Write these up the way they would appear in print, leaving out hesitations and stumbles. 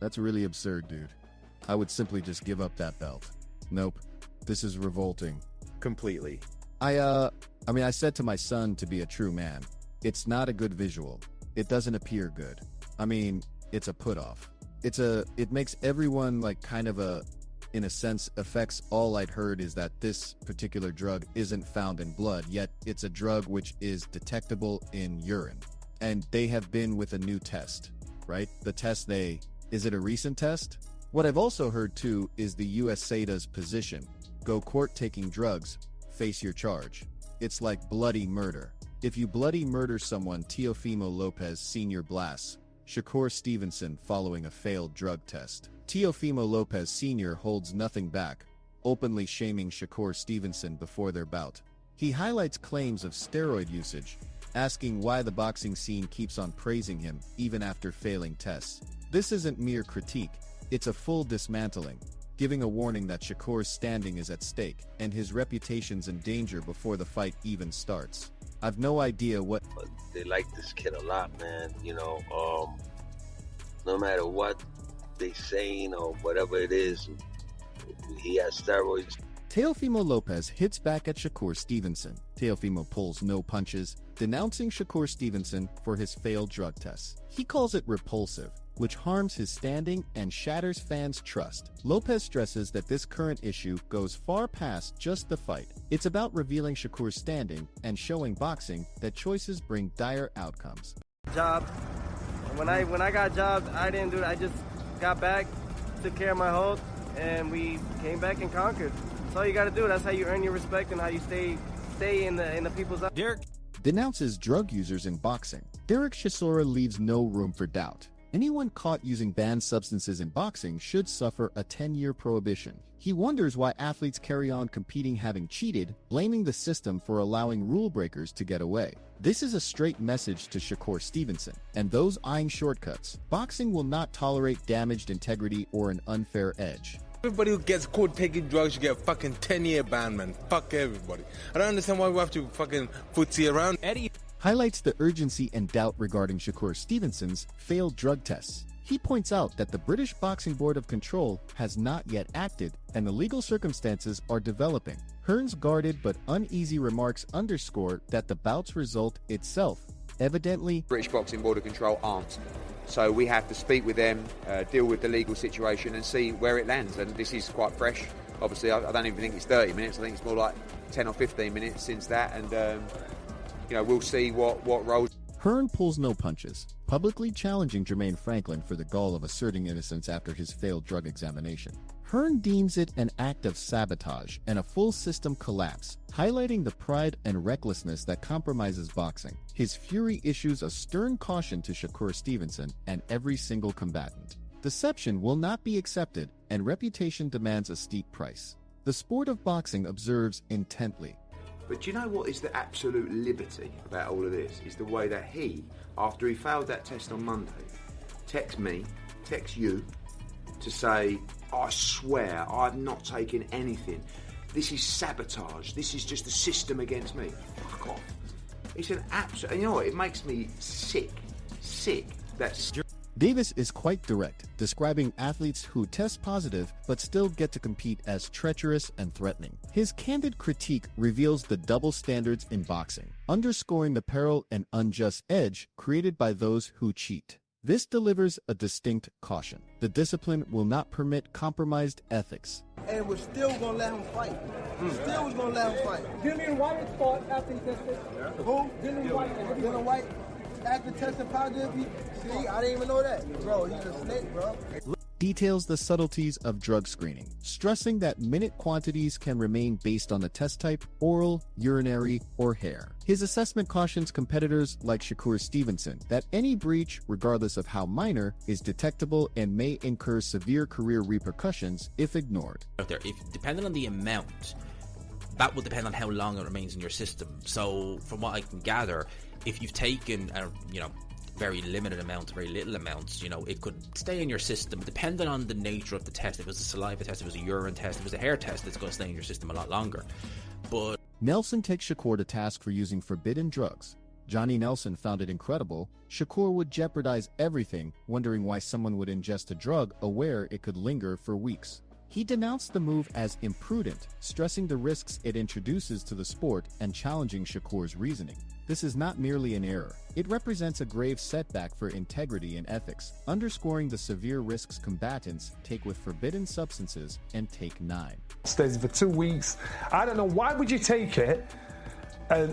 That's really absurd, dude. I would simply just give up that belt. Nope. This is revolting. Completely. I said to my son to be a true man. It's not a good visual. It doesn't appear good. I mean, it's a put-off. It makes everyone like kind of in a sense, affects. All I'd heard is that this particular drug isn't found in blood, yet it's a drug which is detectable in urine. And they have been with a new test, right? The test is it a recent test? What I've also heard too is the US SADA's position. Go court taking drugs, face your charge. It's like bloody murder. If you bloody murder someone, Teofimo Lopez, Sr. BLASTS, Shakur Stevenson following a failed drug test. Teofimo Lopez Sr. holds nothing back, openly shaming Shakur Stevenson before their bout. He highlights claims of steroid usage, asking why the boxing scene keeps on praising him even after failing tests. This isn't mere critique, it's a full dismantling, giving a warning that Shakur's standing is at stake and his reputation's in danger before the fight even starts. I've no idea what... They like this kid a lot, man. No matter what they saying or whatever it is, he has steroids. Teofimo Lopez hits back at Shakur Stevenson. Teofimo pulls no punches, denouncing Shakur Stevenson for his failed drug tests. He calls it repulsive, which harms his standing and shatters fans' trust. Lopez stresses that this current issue goes far past just the fight. It's about revealing Shakur's standing and showing boxing that choices bring dire outcomes. Job. When I got jobs, I didn't do it. I just got back, took care of my health, and we came back and conquered. That's all you got to do. That's how you earn your respect and how you stay in the people's eyes. Derek denounces drug users in boxing. Derek Chisora leaves no room for doubt. Anyone caught using banned substances in boxing should suffer a 10-year prohibition. He wonders why athletes carry on competing having cheated, blaming the system for allowing rule breakers to get away. This is a straight message to Shakur Stevenson and those eyeing shortcuts. Boxing will not tolerate damaged integrity or an unfair edge. Everybody who gets caught taking drugs should get a fucking 10-year ban, man. Fuck everybody. I don't understand why we have to fucking footsie around. Eddie highlights the urgency and doubt regarding Shakur Stevenson's failed drug tests. He points out that the British Boxing Board of Control has not yet acted and the legal circumstances are developing. Hearn's guarded but uneasy remarks underscore that the bout's result itself evidently British Boxing Board of Control aren't. So we have to speak with them, deal with the legal situation and see where it lands. And this is quite fresh. Obviously, I don't even think it's 30 minutes. I think it's more like 10 or 15 minutes since that. And, we'll see what roles. Hearn pulls no punches, publicly challenging Jermaine Franklin for the gall of asserting innocence after his failed drug examination. Hearn deems it an act of sabotage and a full system collapse, highlighting the pride and recklessness that compromises boxing. His fury issues a stern caution to Shakur Stevenson and every single combatant. Deception will not be accepted, and reputation demands a steep price. The sport of boxing observes intently. But do you know what is the absolute liberty about all of this? Is the way that he, after he failed that test on Monday, texts me, texts you, to say, I swear I've not taken anything. This is sabotage. This is just the system against me. Fuck off. It's an absolute... You know what? It makes me sick. Sick. That's... Davis is quite direct, describing athletes who test positive but still get to compete as treacherous and threatening. His candid critique reveals the double standards in boxing, underscoring the peril and unjust edge created by those who cheat. This delivers a distinct caution. The discipline will not permit compromised ethics. And we're still going to let him fight. Still was going to let him fight. Dillian White fought after he tested. Who? Dillian White. After testing positive, see, I didn't even know that. Bro, he's a snake, bro. Details the subtleties of drug screening, stressing that minute quantities can remain based on the test type, oral, urinary, or hair. His assessment cautions competitors like Shakur Stevenson that any breach, regardless of how minor, is detectable and may incur severe career repercussions if ignored. Depending on the amount, that will depend on how long it remains in your system. So, from what I can gather, if you've taken very limited amounts, very little amounts, it could stay in your system. Depending on the nature of the test, if it was a saliva test, if it was a urine test, if it was a hair test, it's going to stay in your system a lot longer. But Nelson takes Shakur to task for using forbidden drugs. Johnny Nelson found it incredible. Shakur would jeopardize everything, wondering why someone would ingest a drug aware it could linger for weeks. He denounced the move as imprudent, stressing the risks it introduces to the sport and challenging Shakur's reasoning. This is not merely an error. It represents a grave setback for integrity and ethics, underscoring the severe risks combatants take with forbidden substances and Take 9. Stays for 2 weeks. I don't know, why would you take it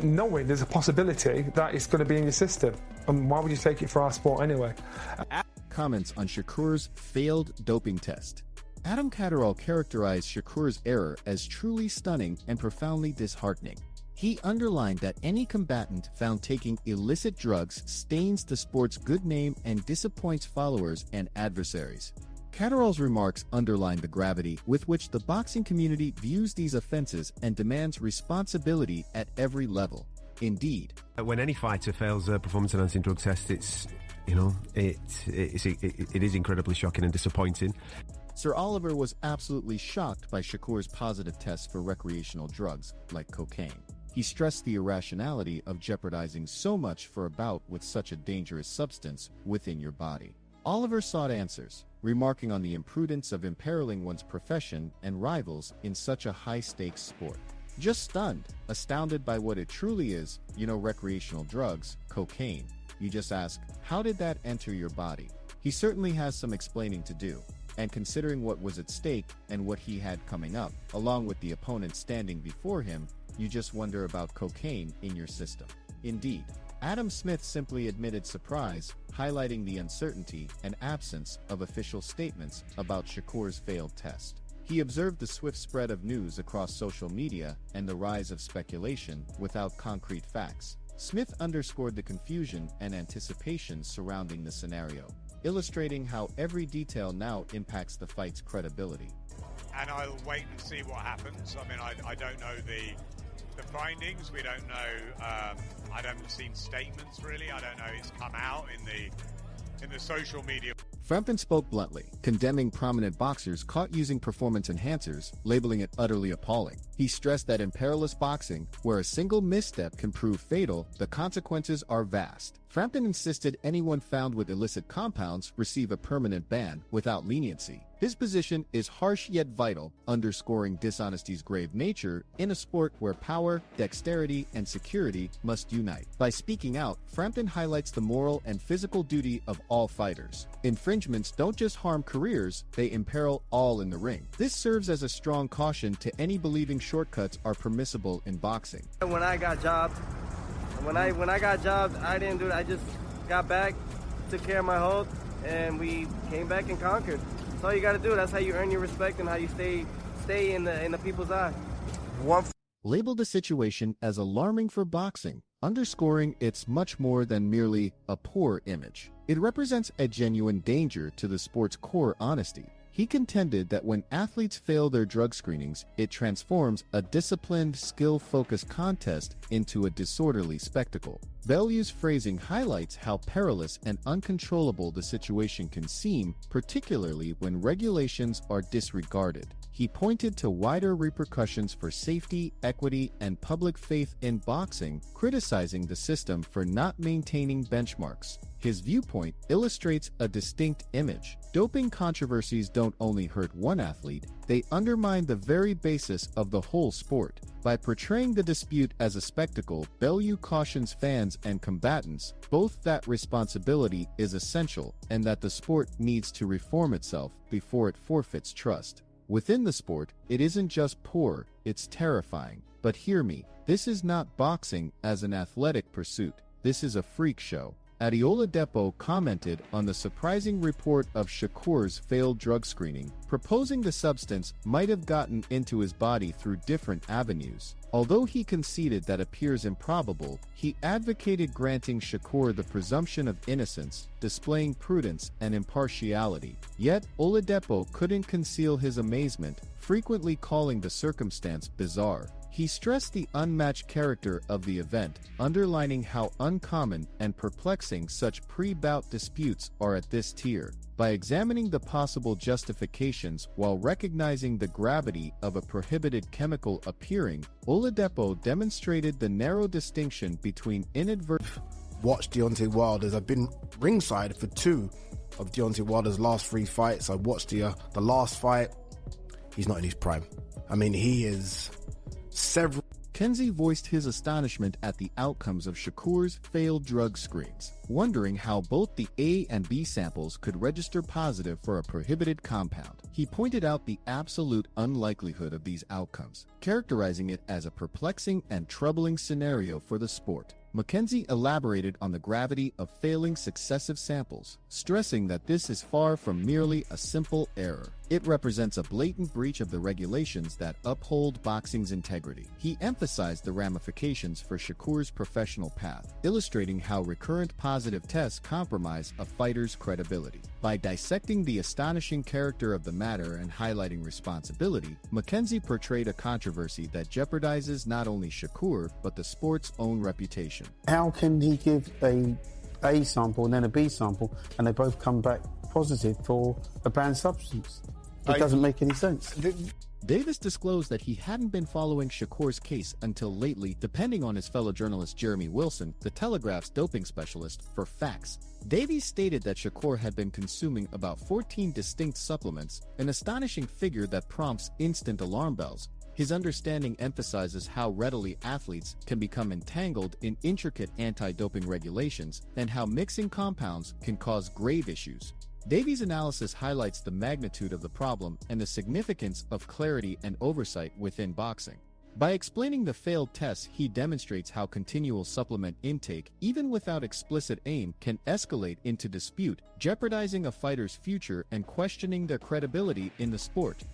knowing there's a possibility that it's going to be in your system? And why would you take it for our sport anyway? Comments on Shakur's failed doping test. Adam Catterall characterized Shakur's error as truly stunning and profoundly disheartening. He underlined that any combatant found taking illicit drugs stains the sport's good name and disappoints followers and adversaries. Catterall's remarks underlined the gravity with which the boxing community views these offenses and demands responsibility at every level. Indeed, when any fighter fails a performance-enhancing drug test, it is incredibly shocking and disappointing. Sir Oliver was absolutely shocked by Shakur's positive tests for recreational drugs, like cocaine. He stressed the irrationality of jeopardizing so much for a bout with such a dangerous substance within your body. Oliver sought answers, remarking on the imprudence of imperiling one's profession and rivals in such a high-stakes sport. Just stunned, astounded by what it truly is, recreational drugs, cocaine. You just ask, how did that enter your body? He certainly has some explaining to do. And considering what was at stake and what he had coming up, along with the opponent standing before him, you just wonder about cocaine in your system. Indeed, Adam Smith simply admitted surprise, highlighting the uncertainty and absence of official statements about Shakur's failed test. He observed the swift spread of news across social media and the rise of speculation without concrete facts. Smith underscored the confusion and anticipation surrounding the scenario, illustrating how every detail now impacts the fight's credibility. And I'll wait and see what happens. I mean, I don't know the findings. We don't know. I haven't seen statements really. I don't know. It's come out in the social media. Frampton spoke bluntly, condemning prominent boxers caught using performance enhancers, labeling it utterly appalling. He stressed that in perilous boxing, where a single misstep can prove fatal, the consequences are vast. Frampton insisted anyone found with illicit compounds receive a permanent ban without leniency. His position is harsh yet vital, underscoring dishonesty's grave nature in a sport where power, dexterity, and security must unite. By speaking out, Frampton highlights the moral and physical duty of all fighters. Infringements don't just harm careers, they imperil all in the ring. This serves as a strong caution to any believing shortcuts are permissible in boxing. When I got jobbed, I didn't do it. I just got back, took care of my health, and we came back and conquered. That's all you got to do. That's how you earn your respect and how you stay in the people's eye. Labeled the situation as alarming for boxing, underscoring it's much more than merely a poor image. It represents a genuine danger to the sport's core honesty. He contended that when athletes fail their drug screenings, it transforms a disciplined, skill-focused contest into a disorderly spectacle. Bellew's phrasing highlights how perilous and uncontrollable the situation can seem, particularly when regulations are disregarded. He pointed to wider repercussions for safety, equity, and public faith in boxing, criticizing the system for not maintaining benchmarks. His viewpoint illustrates a distinct image. Doping controversies don't only hurt one athlete, they undermine the very basis of the whole sport. By portraying the dispute as a spectacle, Bellew cautions fans and combatants both that responsibility is essential and that the sport needs to reform itself before it forfeits trust. Within the sport, it isn't just poor, it's terrifying. But hear me, this is not boxing as an athletic pursuit. This is a freak show. Adeola Depo commented on the surprising report of Shakur's failed drug screening, proposing the substance might have gotten into his body through different avenues. Although he conceded that appears improbable, he advocated granting Shakur the presumption of innocence, displaying prudence and impartiality. Yet, Oladipo couldn't conceal his amazement, frequently calling the circumstance bizarre. He stressed the unmatched character of the event, underlining how uncommon and perplexing such pre-bout disputes are at this tier. By examining the possible justifications while recognizing the gravity of a prohibited chemical appearing, Oladipo demonstrated the narrow distinction between inadvertent. Watched Deontay Wilder's. I've been ringside for 2 of Deontay Wilder's last 3 fights. I watched the last fight. He's not in his prime. I mean, he is several. Kenzie voiced his astonishment at the outcomes of Shakur's failed drug screens, wondering how both the A and B samples could register positive for a prohibited compound. He pointed out the absolute unlikelihood of these outcomes, characterizing it as a perplexing and troubling scenario for the sport. Mackenzie elaborated on the gravity of failing successive samples, stressing that this is far from merely a simple error. It represents a blatant breach of the regulations that uphold boxing's integrity. He emphasized the ramifications for Shakur's professional path, illustrating how recurrent positive tests compromise a fighter's credibility. By dissecting the astonishing character of the matter and highlighting responsibility, Mackenzie portrayed a controversy that jeopardizes not only Shakur, but the sport's own reputation. How can he give a sample and then a B sample and they both come back positive for a banned substance? It doesn't make any sense. Davis disclosed that he hadn't been following Shakur's case until lately, depending on his fellow journalist Jeremy Wilson, the Telegraph's doping specialist, for facts. Davies stated that Shakur had been consuming about 14 distinct supplements, an astonishing figure that prompts instant alarm bells. His understanding emphasizes how readily athletes can become entangled in intricate anti-doping regulations and how mixing compounds can cause grave issues. Davies' analysis highlights the magnitude of the problem and the significance of clarity and oversight within boxing. By explaining the failed tests, he demonstrates how continual supplement intake, even without explicit aim, can escalate into dispute, jeopardizing a fighter's future and questioning their credibility in the sport.